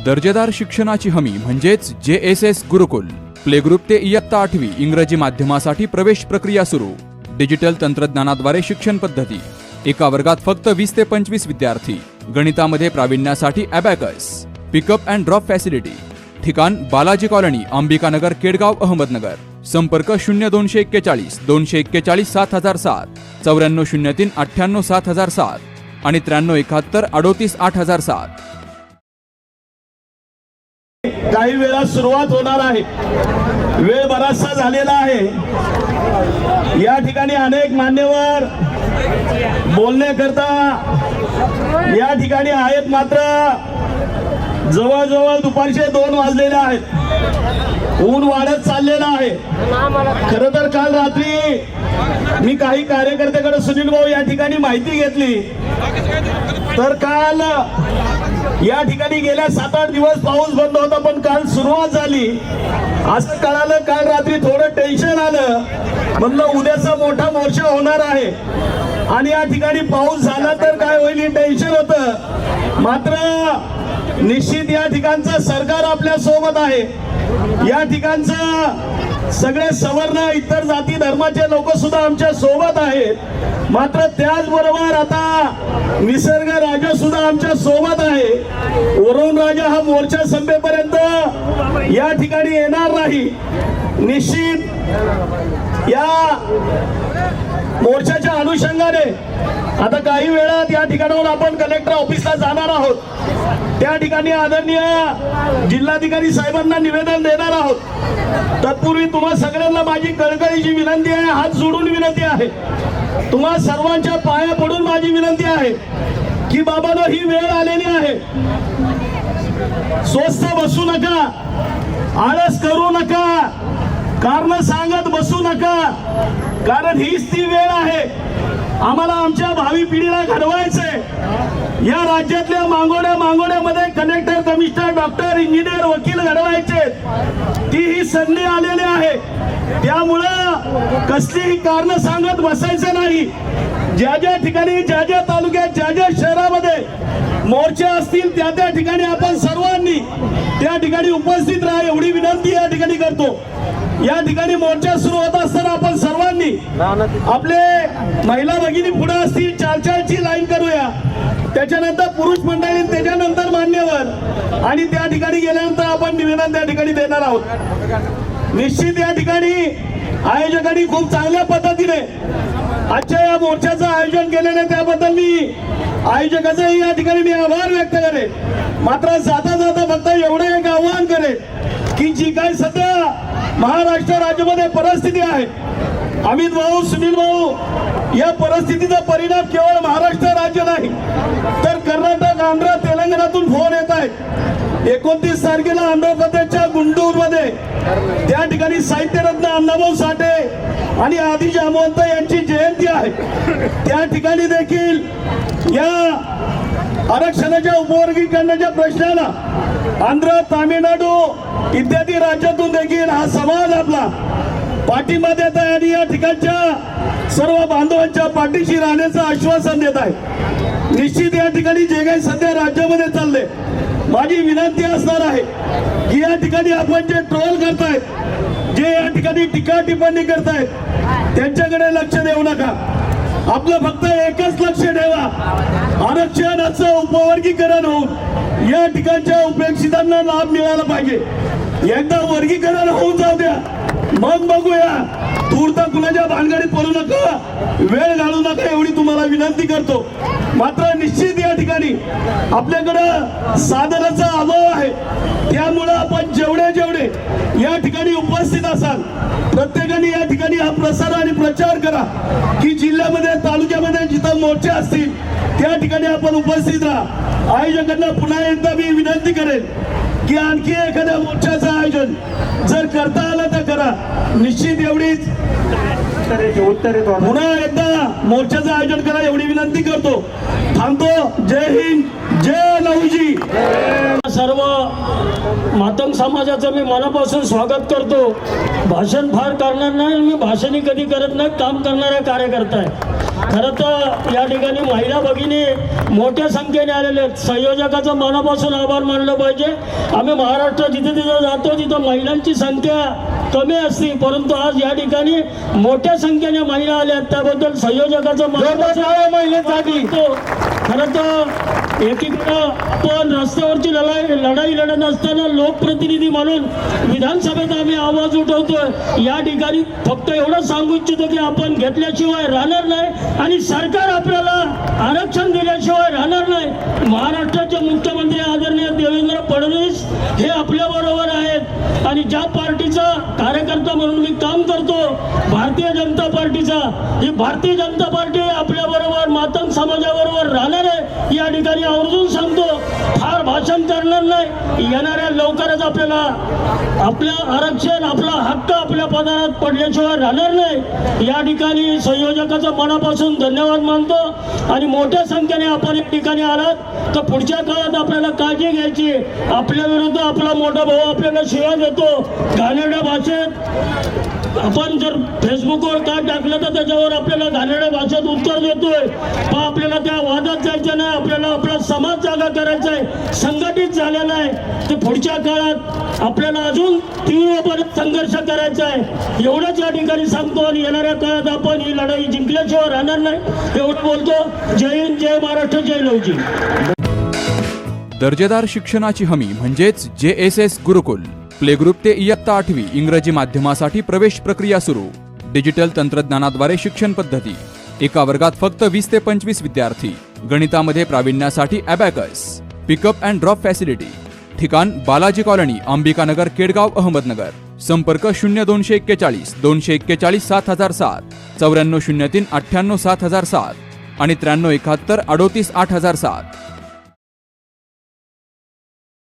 दर्जेदार शिक्षणाची हमी म्हणजेच JSS गुरुकुल. प्ले ग्रुप ते इयत्ता 8वी इंग्रजी माध्यमासाठी प्रवेश प्रक्रिया सुरू. डिजिटल तंत्रज्ञानाद्वारे शिक्षण पद्धती. एका वर्गात फक्त 20 ते 25 विद्यार्थी. गणितामध्ये प्रावीण्यासाठी abacus. Pickup and drop facility. ठिकाण बालाजी कॉलनी, अंबिकानगर, केडगाव, अहमदनगर. संपर्क 0241 241 7007, 9403 98 7007 आणि 9371 38 8007. काही वेळा सुरुवात होणार आहे. वेळ बराचसा झालेला आहे. या ठिकाणी अनेक मान्यवर बोलण्याकरता या ठिकाणी आहेत, मात्र जवळजवळ दुपारचे 2 वाजलेले आहेत. ऊन वाढत चाललेलं आहे. खरं तर काल रात्री मी काही कार्यकर्त्याकडे सुनील भाऊ या ठिकाणी माहिती घेतली, तर काल या ठिकाणी गेल्या 7-8 दिवस पाऊस बंद होता, पण काल सुरुवात झाली असं कळालं. काल रात्री थोडं टेन्शन आलं, म्हणलं उद्याचा मोठा मोर्चा होणार आहे आणि या ठिकाणी पाऊस झाला तर काय होईल टेन्शन होतं. मात्र निश्चित या ठिकाणचं सरकार आपल्या सोबत आहे. या ठिकाणचं सगळे सवर्ण इतर जाती धर्माचे लोक सुद्धा आमच्या सोबत आहेत. मात्र त्याचबरोबर आता निसर्ग राजा सुद्धा आमच्या सोबत आहे. वरुण राजा हा मोर्चा संपेपर्यंत या ठिकाणी येणार नाही. निश्चित या मोर्चाच्या अनुषंगाने आता काही वेळात या ठिकाणाहून आपण कलेक्टर ऑफिसला जाणार आहोत. त्या ठिकाणी आदरणीय जिल्हाधिकारी साहेबांना निवेदन देणार आहोत. तत्पूर्वी तुम्हा सगळ्यांना माझी कळकळीची विनंती आहे, हात जोडून विनंती आहे, तुम्हा सर्वांच्या पाया पडून माझी विनंती आहे की बाबांनो, ही वेळ आलेली आहे. स्वस्थ बसू नका, आळस करू नका, कारण सांगत बसू नका, कारण हीच ती वेळ आहे. आम्हाला आमच्या भावी पिढीला घडवायचंय. या राज्यातल्या मांगोड्यामध्ये कलेक्टर, कमिशनर, डॉक्टर, इंजिनियर, वकील घडवायचे. ती ही संधी आलेली आहे. त्यामुळं कसलीही कारण सांगत बसायचं नाही. ज्या ज्या ठिकाणी, ज्या ज्या तालुक्यात, ज्या ज्या शहरामध्ये मोर्चे असतील त्या ठिकाणी आपण सर्वांनी त्या ठिकाणी उपस्थित राहा एवढी विनंती या ठिकाणी करतो. या ठिकाणी मोर्चा सुरू होत असताना आपण सर्वांनी आपले महिला भगिनी पुढे असतील 4-4ची लाईन करूया. त्याच्यानंतर पुरुष मंडळी, त्याच्यानंतर मान्यवर, आणि त्या ठिकाणी गेल्यानंतर आपण निवेदन त्या ठिकाणी देणार आहोत. निश्चित या ठिकाणी आयोजकांनी खूप चांगल्या पद्धतीने आजच्या या मोर्चाचं आयोजन केलेलं, त्याबद्दल मी आयोजकाचंही या ठिकाणी मी आभार व्यक्त करेन. मात्र जाता जाता फक्त एवढं एक आवाहन करेन की जी काय सध्या महाराष्ट्र राज्यामध्ये परिस्थिती आहे, अमित भाऊ, सुनील भाऊ, या परिस्थितीचा परिणाम केवळ महाराष्ट्र राज्य नाही तर कर्नाटक, आंध्र, तेलंगणातून फोन येत आहेत. 29 तारखेला आंध्र प्रदेशच्या गुंटूरमध्ये त्या ठिकाणी साहित्यरत्न अण्णाभाऊ साठे आणि आदी जामवंत यांची जयंती आहे. त्या ठिकाणी देखील या आरक्षणाच्या उपवर्गीकरणाच्या प्रश्नाला आंध्र, तामिळनाडू इत्यादी राज्यातून देखील हा समाज आपला पाठिंबा देत आहे आणि या ठिकाणच्या सर्व बांधवांच्या पाठीशी राहण्याचं आश्वासन देत आहे. निश्चित या ठिकाणी जे काही सध्या राज्यामध्ये चाललंय, माझी विनंती असणार आहे की या ठिकाणी आपण जे ट्रोल करतायत, जे या ठिकाणी टीका टिप्पणी करतायत, त्यांच्याकडे लक्ष देऊ नका. आपलं फक्त एकच लक्ष ठेवा, आरक्षणाचं उपवर्गीकरण होऊन या ठिकाणच्या उपेक्षितांना लाभ मिळाला पाहिजे. एकदा वर्गीकरण होऊन जाऊ द्या, मग बघूया. तूर्त कुणाच्या भानगडीत पडू नका, वेळ घालू नका एवढी तुम्हाला विनंती करतो. मात्र निश्चित या ठिकाणी आपल्याकडं साधनाचा अभाव आहे. त्यामुळं आपण जेवढे या ठिकाणी उपस्थित असाल, प्रत्येकाने या ठिकाणी हा प्रसार आणि प्रचार करा की जिल्ह्यामध्ये, तालुक्यामध्ये जिथं मोर्चे असतील त्या ठिकाणी आपण उपस्थित राहा. आयोजकांना पुन्हा एकदा मी विनंती करेन की आणखी एखाद्या मोर्चाचं आयोजन जर करता आलं तर करा. निश्चित एवढीच पुन्हा एकदा मोर्चाचं आयोजन करा एवढी विनंती करतो. थांबतो. जय हिंद, जय लहुजी. सर्व मातंग समाजाचं मी मनापासून स्वागत करतो. भाषण फार करणार नाही, मी भाषणही कधी करत नाही, काम करणारा कार्यकर्ता आहे. खरं तर या ठिकाणी महिला भगिनी मोठ्या संख्येने आलेले आहेत. संयोजकाचं मनापासून आभार मानलं पाहिजे. आम्ही महाराष्ट्रात जिथे तिथं जातो तिथं महिलांची संख्या कमी असते, परंतु आज या ठिकाणी मोठ्या संख्येने महिला आल्या आहेत. त्याबद्दल संयोजकाचं महिलांसाठी खरं तर एकीकडं पण रस्त्यावरची लढाई लढत असताना लोकप्रतिनिधी म्हणून विधानसभेत आम्ही आवाज उठवतोय. या ठिकाणी फक्त एवढं सांगू इच्छितो की आपण घेतल्याशिवाय राहणार नाही आणि सरकार आपल्याला आरक्षण दिल्याशिवाय राहणार नाही. महाराष्ट्राचे मुख्यमंत्री आदरणीय देवेंद्र फडणवीस हे आपल्या बरोबर आहेत आणि ज्या पार्टीचा कार्यकर्ता म्हणून मी काम करतो, भारतीय जनता पार्टीचा, ही भारतीय जनता पार्टी आपल्या बरोबर मातंग समाजाबरोबर राहणार आहे. या ठिकाणी आवर्जून सांगतो, फार भाषण करणार नाही. येणाऱ्या लवकरच आपल्याला आपलं आरक्षण, आपला हक्क आपल्या पदारात पडल्याशिवाय राहणार नाही. या ठिकाणी संयोजकाचं मनापासून धन्यवाद मानतो आणि मोठ्या संख्येने आपण या ठिकाणी आलात तर पुढच्या काळात आपल्याला काळजी घ्यायची. आपल्या विरुद्ध आपला मोठा भाऊ आपल्याला शिव्या देतो घाणेरड्या भाषेत. आपण जर फेसबुकवर काय टाकलं तर त्याच्यावर आपल्याला घाणेरड्या भाषेत उत्तर देतोय. पण आपल्याला त्या वादात जायचं नाही. आपल्याला आपला समाज जागा करायचा आहे, संघटित झालेला आहे. तर पुढच्या काळात आपल्याला अजून तीव्रपणे संघर्ष करायचा आहे. एवढंच या ठिकाणी सांगतो आणि येणाऱ्या काळात आपण ही लढाई जिंकल्याशिवाय राहणार नाही एवढं बोलतो. जय हिंद, जय महाराष्ट्र, जय लवजी. दर्जेदार शिक्षणाची हमी म्हणजेच JSS गुरुकुल. प्ले ग्रुप ते इयत्ता 8वी इंग्रजी माध्यमासाठी प्रवेश प्रक्रिया सुरू. डिजिटल तंत्रज्ञानाद्वारे शिक्षण पद्धती. एका वर्गात फक्त 20 ते 25 विद्यार्थी. गणितामध्ये प्रावीण्यासाठी abacus. Pickup and drop facility. ठिकाण बालाजी कॉलनी, अंबिकानगर, केडगाव, अहमदनगर. संपर्क 0241 241 7007, 9403 98 7007 आणि 9371 38 8007.